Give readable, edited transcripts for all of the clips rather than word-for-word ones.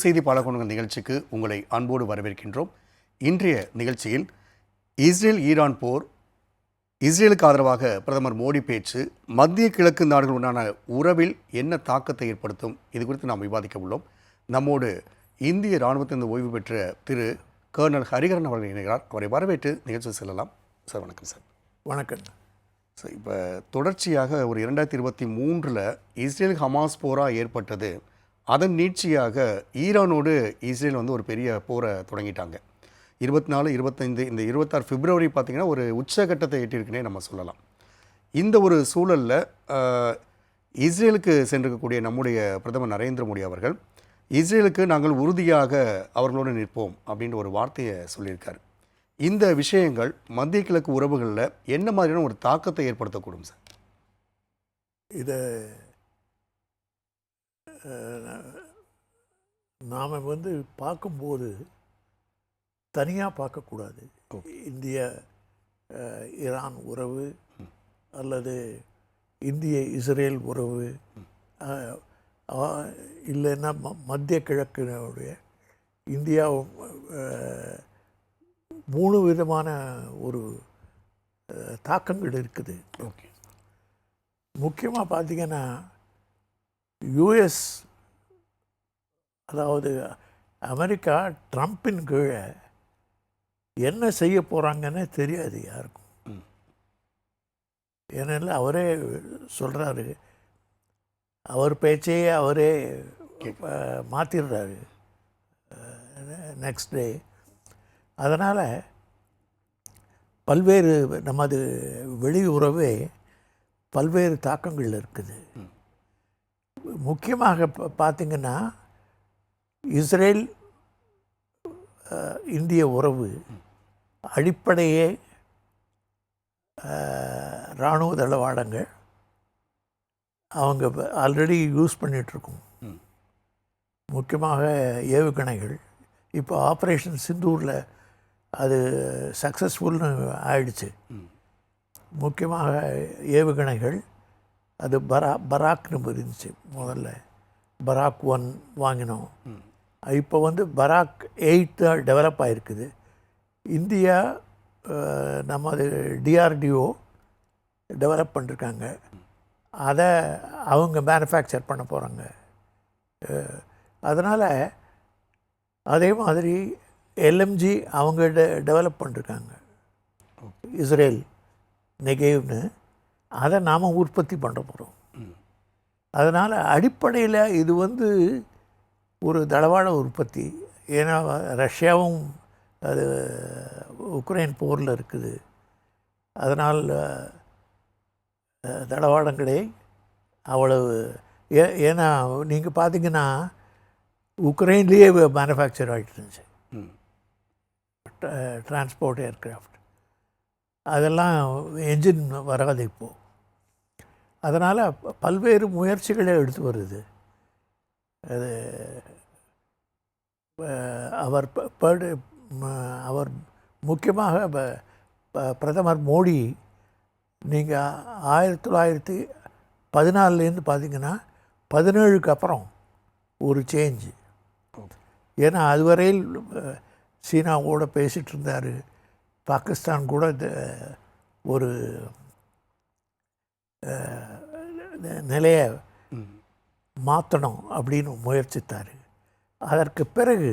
செய்தி பாலகோணங்கள் நிகழ்ச்சிக்கு உங்களை அன்போடு வரவேற்கின்றோம். இன்றைய நிகழ்ச்சியில் இஸ்ரேல் ஈரான் போர், இஸ்ரேலுக்கு ஆதரவாக பிரதமர் மோடி பேச்சு, மத்திய கிழக்கு நாடுகளுடனான உறவில் என்ன தாக்கத்தை ஏற்படுத்தும், இது குறித்து நாம் விவாதிக்க உள்ளோம். நம்மோடு இந்திய இராணுவத்திலிருந்து ஓய்வு பெற்ற திரு கர்னல் ஹரிகரன் அவர்கள் இணைகிறார். அவரை வரவேற்று நிகழ்ச்சி செல்லலாம். சார் வணக்கம். சார் வணக்கம். சார், இப்போ தொடர்ச்சியாக ஒரு 2023 இஸ்ரேல் ஹமாஸ் போராக ஏற்பட்டது. அதன் நீட்சியாக ஈரானோடு இஸ்ரேல் ஒரு பெரிய போரை தொடங்கிட்டாங்க. 24, 25, இந்த 26 பிப்ரவரி பார்த்திங்கன்னா ஒரு உச்சகட்டத்தை எட்டியிருக்குன்னே நம்ம சொல்லலாம். இந்த ஒரு சூழலில் இஸ்ரேலுக்கு சென்றிருக்கக்கூடிய நம்முடைய பிரதமர் நரேந்திர மோடி அவர்கள் இஸ்ரேலுக்கு நாங்கள் உறுதியாக அவர்களோடு நிற்போம் அப்படின்ற ஒரு வார்த்தையை சொல்லியிருக்காரு. இந்த விஷயங்கள் மத்திய கிழக்கு உறவுகளில் என்ன மாதிரியான ஒரு தாக்கத்தை ஏற்படுத்தக்கூடும் சார்? இதை நாம் பார்க்கும்போது தனியாக பார்க்கக்கூடாது. இந்திய ஈரான் உறவு அல்லது இந்திய இஸ்ரேல் உறவு, இல்லைன்னா மத்திய கிழக்கினுடைய இந்தியா, 3 விதமான ஒரு தாக்கங்கள் இருக்குது. ஓகே, முக்கியமாக பார்த்திங்கன்னா யுஎஸ், அதாவது அமெரிக்கா ட்ரம்பின் கீழே என்ன செய்ய போகிறாங்கன்னு தெரியாது யாருக்கும். ஏன்னா அவரே சொல்கிறாரு, அவர் பேச்சையே அவரே மாற்றிடுறாரு நெக்ஸ்ட் டே. அதனால் பல்வேறு நமது வெளியுறவே பல்வேறு தாக்கங்கள் இருக்குது. முக்கியமாக பார்த்திங்கன்னா இஸ்ரேல் இந்திய உறவு அடிப்படையே இராணுவ தளவாடங்கள் அவங்க ஆல்ரெடி யூஸ் பண்ணிகிட்ருக்கோம். முக்கியமாக ஏவுகணைகள். இப்போ ஆப்ரேஷன் சிந்தூரில் அது சக்ஸஸ்ஃபுல்னு ஆயிடுச்சு. முக்கியமாக ஏவுகணைகள் அது பராக்னு இருந்துச்சு. முதல்ல பராக் 1 வாங்கினோம். இப்போ பராக் 8 தான் டெவலப் ஆகிருக்குது. இந்தியா நமது டிஆர்டிஓ டெவலப் பண்ணிருக்காங்க. அதை அவங்க மேனுஃபேக்சர் பண்ண போகிறாங்க. அதனால் அதே மாதிரி எல்எம்ஜி அவங்க டெவலப் பண்ணிருக்காங்க. இஸ்ரேல் நெகேவ்னு அதை நாம் உற்பத்தி பண்ண போகிறோம். அதனால் அடிப்படையில் இது ஒரு தளவாட உற்பத்தி. ஏன்னா ரஷ்யாவும் அது உக்ரைன் போரில் இருக்குது. அதனால் தளவாடங்களே அவ்வளவு ஏன்னா நீங்கள் பார்த்திங்கன்னா உக்ரைன்லேயே மேனுஃபேக்சர் ஆகிட்டு இருந்துச்சு டிரான்ஸ்போர்ட் ஏர்க்ராஃப்ட். அதெல்லாம் என்ஜின் வராது இப்போது. அதனால் பல்வேறு முயற்சிகளை எடுத்து வருது. அது அவர் முக்கியமாக பிரதமர் மோடி, நீங்கள் 1914 பார்த்திங்கன்னா 17க்கு அப்புறம் ஒரு சேஞ்சு. ஏன்னா அதுவரையில் சீனாவோடு பேசிகிட்டு இருந்தார். பாகிஸ்தான் கூட ஒரு நிலையை மாற்றணும் அப்படின்னு முயற்சித்தார். அதற்கு பிறகு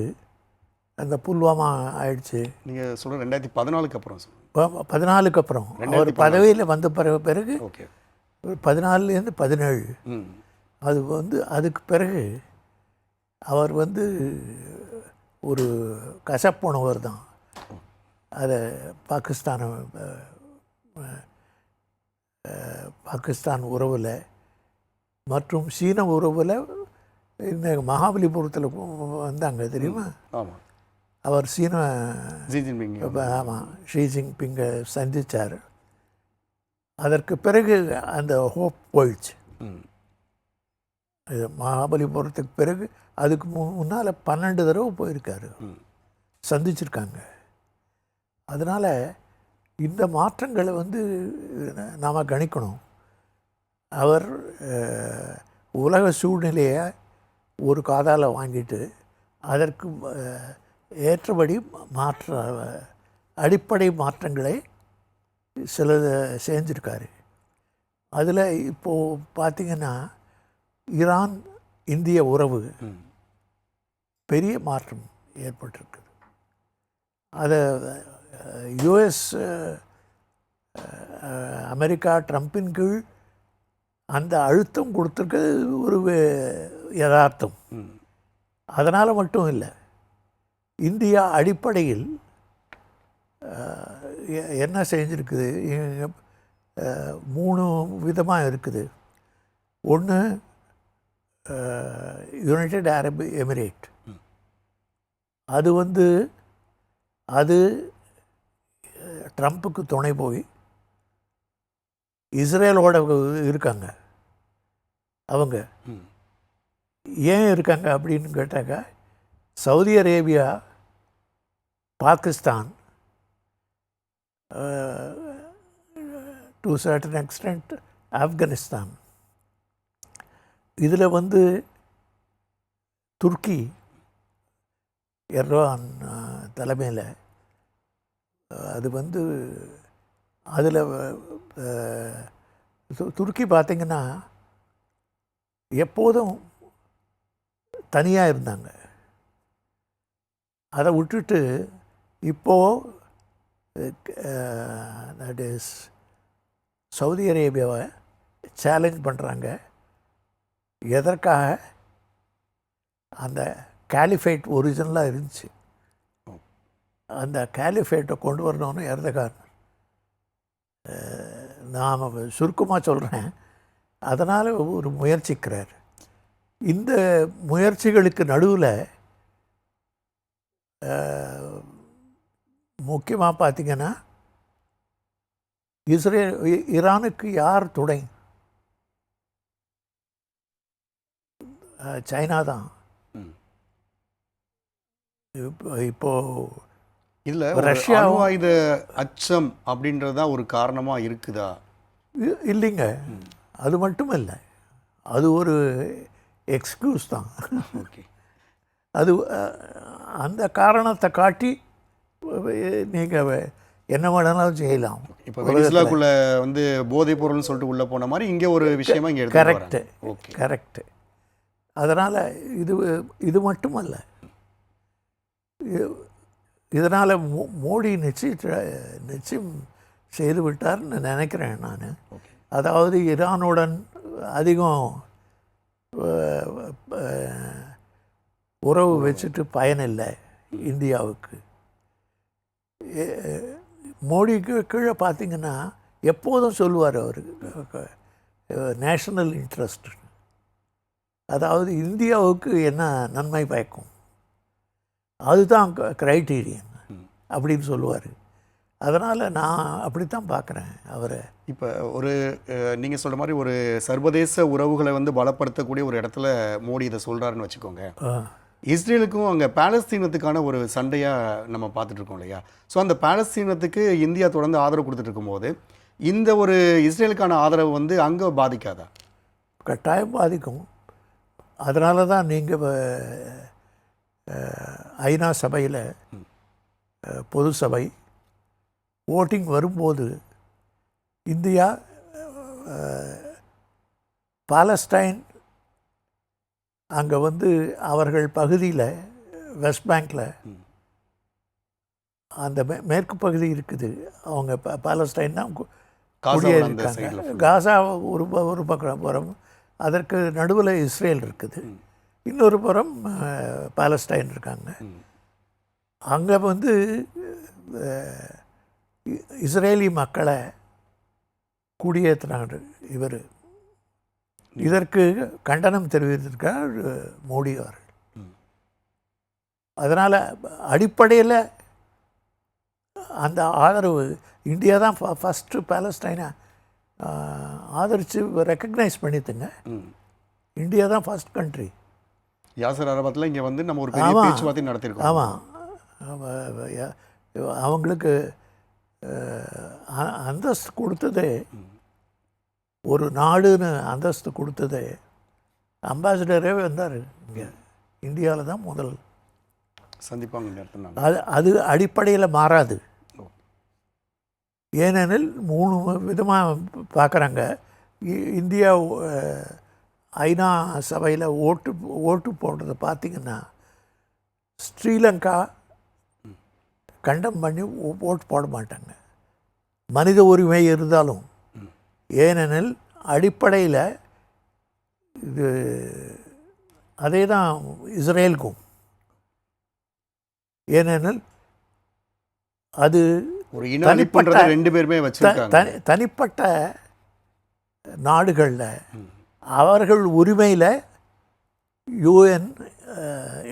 அந்த புல்வாமா ஆயிடுச்சு. நீங்கள் சொல்கிற 2014க்கு அப்புறம் 14க்கு அப்புறம் அவர் பதவியில் வந்த பிறகு 14லேருந்து 17 அது அதுக்கு பிறகு அவர் ஒரு கசப்புணவர் தான். அதை பாகிஸ்தான் உறவில் மற்றும் சீன உறவில் இந்த மகாபலிபுரத்தில் வந்தாங்க தெரியுமா? ஆமாம், அவர் சீன ஆமாம் ஷி ஜின்பிங்கை சந்தித்தார். அதற்கு பிறகு அந்த ஹோப் போயிடுச்சு. இது மகாபலிபுரத்துக்கு பிறகு அதுக்கு முன்னால் 12 தடவை போயிருக்காரு, சந்திச்சிருக்காங்க. அதனால் இந்த மாற்றங்களை நாம் கணிக்கணும். அவர் உலக சூழ்நிலையை ஒரு காதால் வாங்கிட்டு அதற்கு ஏற்றபடி அடிப்படை மாற்றங்களை சில செஞ்சுருக்காரு. அதில் இப்போது பார்த்திங்கன்னா ஈரான் இந்திய உறவு பெரிய மாற்றம் ஏற்பட்டிருக்குது. அதை யுஎஸ் அமெரிக்கா ட்ரம்பின் கீழ் அந்த அழுத்தம் கொடுத்துருக்கிறது ஒரு யதார்த்தம். அதனால் மட்டும் இல்லை, இந்தியா அடிப்படையில் என்ன செஞ்சுருக்குது, 3 விதமாக இருக்குது. ஒன்று யுனைடெட் அரப் எமிரேட், அது ட்ரம்ப்புக்கு துணை போய் இஸ்ரேலோட இருக்காங்க. அவங்க ஏன் இருக்காங்க அப்படின்னு கேட்டாக்கா, Saudi Arabia, Pakistan, to certain extent Afghanistan, இதில் துருக்கி எர்டோகான் தலைமையில் அது அதில் துருக்கி பார்த்திங்கன்னா எப்போதும் தனியாக இருந்தாங்க. அதை விட்டுட்டு இப்போது தட் இஸ் சவுதி அரேபியாவை சேலஞ்ச் பண்ணுறாங்க. எதற்காக? அந்த காலிஃபேட் ஒரிஜினலாக இருந்துச்சு, அந்த காலிஃபேட்டை கொண்டு வரணும்னு எர்தகான், நாம் சுருக்கமாக சொல்கிறேன், அதனால் ஒரு முயற்சிக்கிறார். இந்த முயற்சிகளுக்கு நடுவில் முக்கியமாக பார்த்திங்கன்னா ஈரானுக்கு யார் துணை? சைனா தான். இப்போது இல்லை, ரஷ்யா ஆயுத அச்சம் அப்படின்றது தான் ஒரு காரணமாக இருக்குதா? இல்லைங்க, அது மட்டும் இல்லை, அது ஒரு எக்ஸ்கியூஸ் தான். ஓகே, அது அந்த காரணத்தை காட்டி நீங்கள் என்ன வேணாலும் செய்யலாம். இப்போ வெனிசுலாக்குள்ளே போதைப் பொருள்னு சொல்லிட்டு உள்ளே போன மாதிரி இங்கே ஒரு விஷயமா இங்கே எடுத்து கரெக்டு. Okay, correct. அதனால் இது மட்டுமல்ல, இதனால் மோடி நிச்சயம் செய்து விட்டார்னு நினைக்கிறேன் நான். அதாவது ஈரானுடன் அதிகம் உறவு வச்சுட்டு பயனில்லை இந்தியாவுக்கு. மோடிக்கு கீழே பார்த்திங்கன்னா எப்போதும் சொல்லுவார் அவர் நேஷனல் இன்ட்ரெஸ்ட், அதாவது இந்தியாவுக்கு என்ன நன்மை பயக்கும் அதுதான் க்ரைட்டீரியன் அப்படின்னு சொல்லுவார். அதனால் நான் அப்படித்தான் பார்க்குறேன் அவரை. இப்போ நீங்கள் சொல்கிற மாதிரி ஒரு சர்வதேச உறவுகளை பலப்படுத்தக்கூடிய ஒரு இடத்துல மோடி இதை சொல்கிறாருன்னு வச்சுக்கோங்க. இஸ்ரேலுக்கும் அங்கே பாலஸ்தீனத்துக்கான ஒரு சண்டையாக நம்ம பார்த்துட்ருக்கோம் இல்லையா? ஸோ அந்த பாலஸ்தீனத்துக்கு இந்தியா தொடர்ந்து ஆதரவு கொடுத்துட்டு இருக்கும்போது இந்த ஒரு இஸ்ரேலுக்கான ஆதரவு அங்கே பாதிக்காதா? கட்டாயம் பாதிக்கும். அதனால தான் நீங்கள் ஐநா சபையில் பொது சபை ஓட்டிங் வரும்போது இந்தியா பாலஸ்டைன் அங்கே அவர்கள் பகுதியில் வெஸ்ட் பேங்கில் அந்த மேற்கு பகுதி இருக்குது, அவங்க பாலஸ்டைன் தான் குடியேறிருக்காங்க. காசா ஒரு புறம், அதற்கு நடுவில் இஸ்ரேல் இருக்குது, இன்னொரு புறம் பாலஸ்டைன் இருக்காங்க. அங்கே இஸ்ரேலி மக்களை குடியேற்றினாங்க இவர். இதற்கு கண்டனம் தெரிவித்திருக்கார் மோடி அவர்கள். அதனால் அடிப்படையில் அந்த ஆதரவு இந்தியா தான் ஃபஸ்ட்டு பாலஸ்டைனை ஆதரித்து ரெக்கக்னைஸ் பண்ணித்துங்க. இந்தியா தான் ஃபஸ்ட் கண்ட்ரி. யாசர் அரபாத்தில் இங்கே நம்ம ஒரு பெரிய பேச்சுவார்த்தை நடத்திருக்கோம். ஆமாம், அவங்களுக்கு அந்தஸ்து கொடுத்ததே, ஒரு நாடுன்னு அந்தஸ்து கொடுத்ததே அம்பாசிடரே வந்தார் இங்கே. இந்தியாவில் தான் முதல் சந்திப்பாங்க அர்த்தம். அது அடிப்படையில் மாறாது. ஏனெனில் 3 விதமாக பார்க்குறாங்க. இந்தியா ஐநா சபையில் ஓட்டு போடுறதை பார்த்திங்கன்னா ஸ்ரீலங்கா கண்டம் பண்ணி ஓட்டு போட மாட்டாங்க, மனித உரிமை இருந்தாலும். ஏனெனில் அடிப்படையில் இது அதே தான் இஸ்ரேலுக்கும். ஏனெனில் அது ஒரு இன அழிப்புன்றதை 2 பேருமே வச்சிருக்காங்க. தனிப்பட்ட நாடுகளில் அவர்கள் உரிமையில் யூஎன்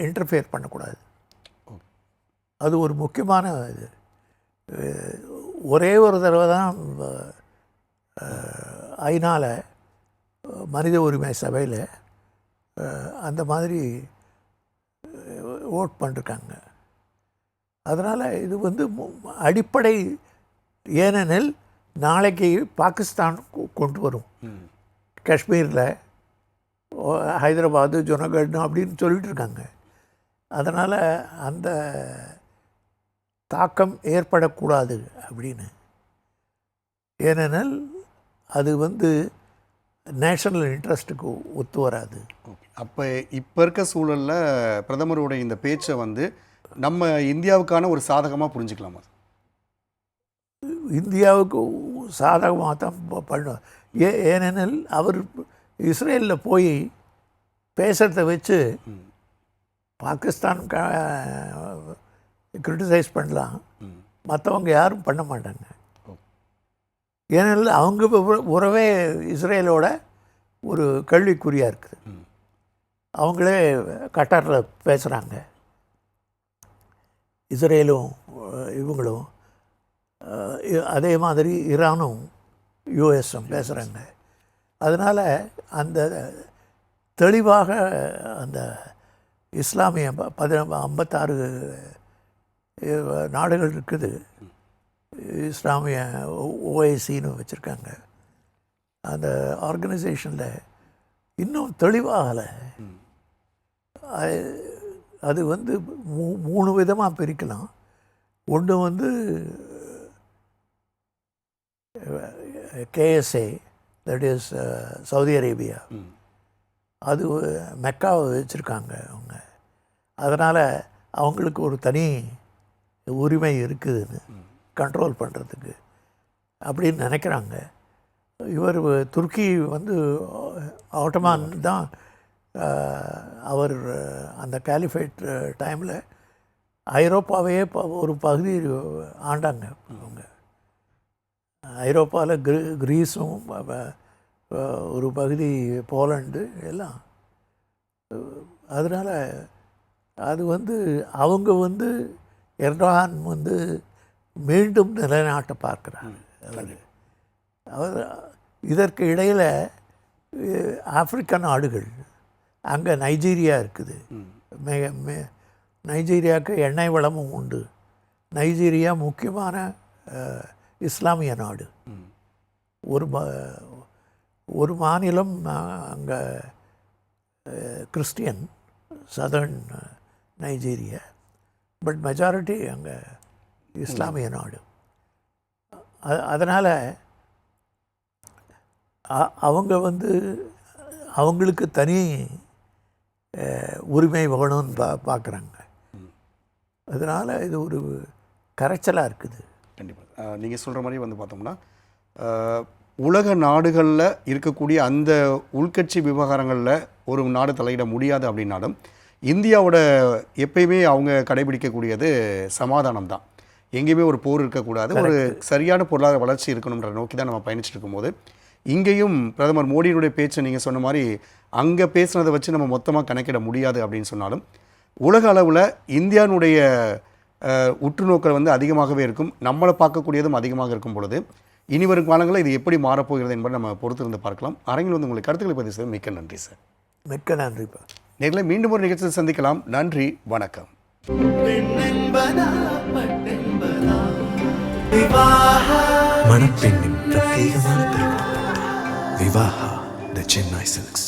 இன்டர்ஃபியர் பண்ணக்கூடாது. அது ஒரு முக்கியமான இது. ஒரே ஒரு தடவை தான் ஐநாவில் மனித உரிமை சபையில் அந்த மாதிரி ஓட் பண்ணிருக்காங்க. அதனால் இது வந்து அடிப்படை. ஏனெனில் நாளைக்கு பாகிஸ்தான் கொண்டு வரும் காஷ்மீரில், ஹைதராபாத்து, ஜுனகட் அப்படின்னு சொல்லிட்டு இருக்காங்க. அதனால் அந்த தாக்கம் ஏற்படக்கூடாது அப்படின்னு. ஏனெனில் அது வந்து நேஷனல் இன்ட்ரெஸ்ட்டுக்கு ஒத்து வராது. அப்போ இப்போ இருக்க சூழலில் பிரதமருடைய இந்த பேச்சை வந்து நம்ம இந்தியாவுக்கான ஒரு சாதகமாக புரிஞ்சுக்கலாமா? இந்தியாவுக்கு சாதகமாக தான் பண்ணும். ஏனெனில் அவர் இஸ்ரேலில் போய் பேசுகிறத வச்சு பாகிஸ்தான் கிரிட்டிசைஸ் பண்ணலாம், மற்றவங்க யாரும் பண்ண மாட்டாங்க. ஏனெனில் அவங்க உறவே இஸ்ரேலோட ஒரு கேள்விக்குறியாக இருக்குது. அவங்களே கட்டாரில் பேசுகிறாங்க, இஸ்ரேலும் இவங்களும். அதே மாதிரி ஈரானும் யூஎஸும் பேசுகிறாங்க. அதனால் அந்த தெளிவாக அந்த இஸ்லாமிய 56 நாடுகள் இருக்குது, இஸ்லாமிய ஓஐசின்னு வச்சுருக்காங்க. அந்த ஆர்கனைசேஷனில் இன்னும் தெளிவாகலை. அது வந்து 3 விதமாக பிரிக்கலாம். ஒன்று வந்து KSA, that is Saudi Arabia. அது மெக்காவை வச்சுருக்காங்க அவங்க. அதனால் அவங்களுக்கு ஒரு தனி உரிமை இருக்குதுன்னு கண்ட்ரோல் பண்ணுறதுக்கு அப்படின்னு நினைக்கிறாங்க. இவர் துருக்கி வந்து ஆட்டோமான் தான். அவர் அந்த கேலிஃபேட் டைமில் ஐரோப்பாவையே ஒரு பகுதி ஆண்டாங்க அவங்க. ஐரோப்பாவில் கிரீஸும் ஒரு பகுதி போலண்டு எல்லாம். அதனால் அது வந்து அவங்க வந்து எர்டோகான் வந்து மீண்டும் நிலைநாட்ட பார்க்குறாங்க. அவர் இதற்கு இடையில் ஆப்பிரிக்க நாடுகள், அங்கே நைஜீரியா இருக்குது. நைஜீரியாவுக்கு எண்ணெய் வளமும் உண்டு. நைஜீரியா முக்கியமான இஸ்லாமிய நாடு. ஒரு மாநிலம் அங்கே Christian, southern Nigeria, but majority அங்கே இஸ்லாமிய நாடு. அதனால் அவங்க வந்து அவங்களுக்கு தனி உரிமை வேணும்னு பார்க்குறாங்க. அதனால் இது ஒரு கரைச்சலாக இருக்குது. கண்டிப்பாக நீங்கள் சொல்கிற மாதிரி வந்து பார்த்தோம்னா உலக நாடுகளில் இருக்கக்கூடிய அந்த உள்கட்சி விவகாரங்களில் ஒரு நாடு தலையிட முடியாது அப்படின்னாலும் இந்தியாவோட எப்பயுமே அவங்க கடைபிடிக்கக்கூடியது சமாதானம் தான். எங்கேயுமே ஒரு போர் இருக்கக்கூடாது, ஒரு சரியான பொருளாதார வளர்ச்சி இருக்கணுன்ற நோக்கி தான் நம்ம பயணிச்சுட்டு இருக்கும்போது இங்கேயும் பிரதமர் மோடியினுடைய பேச்சை நீங்கள் சொன்ன மாதிரி அங்கே பேசுனதை வச்சு நம்ம மொத்தமாக கணக்கிட முடியாது அப்படின்னு சொன்னாலும் உலக அளவில் இந்தியானுடைய உற்றுநோக்கல் வந்து அதிகமாகவே இருக்கும். நம்மளை பார்க்கக்கூடியதும் அதிகமாக இருக்கும் பொழுது இனி வரும் காலங்களில் இது எப்படி மாறப்போகிறது என்பதை நம்ம பொறுத்திருந்து பார்க்கலாம். அரங்கில் வந்து உங்களுக்கு கருத்துக்களை பதிவு செய்ய மிக்க நன்றி சார். மிக்க நன்றிப்பா. நேர்களை மீண்டும் ஒரு நிகழ்ச்சியில் சந்திக்கலாம். நன்றி, வணக்கம். மணப்பெண்ணின் பிரத்யேகமான திருமணம் விவாஹா தி சென்னை சில்க்ஸ்.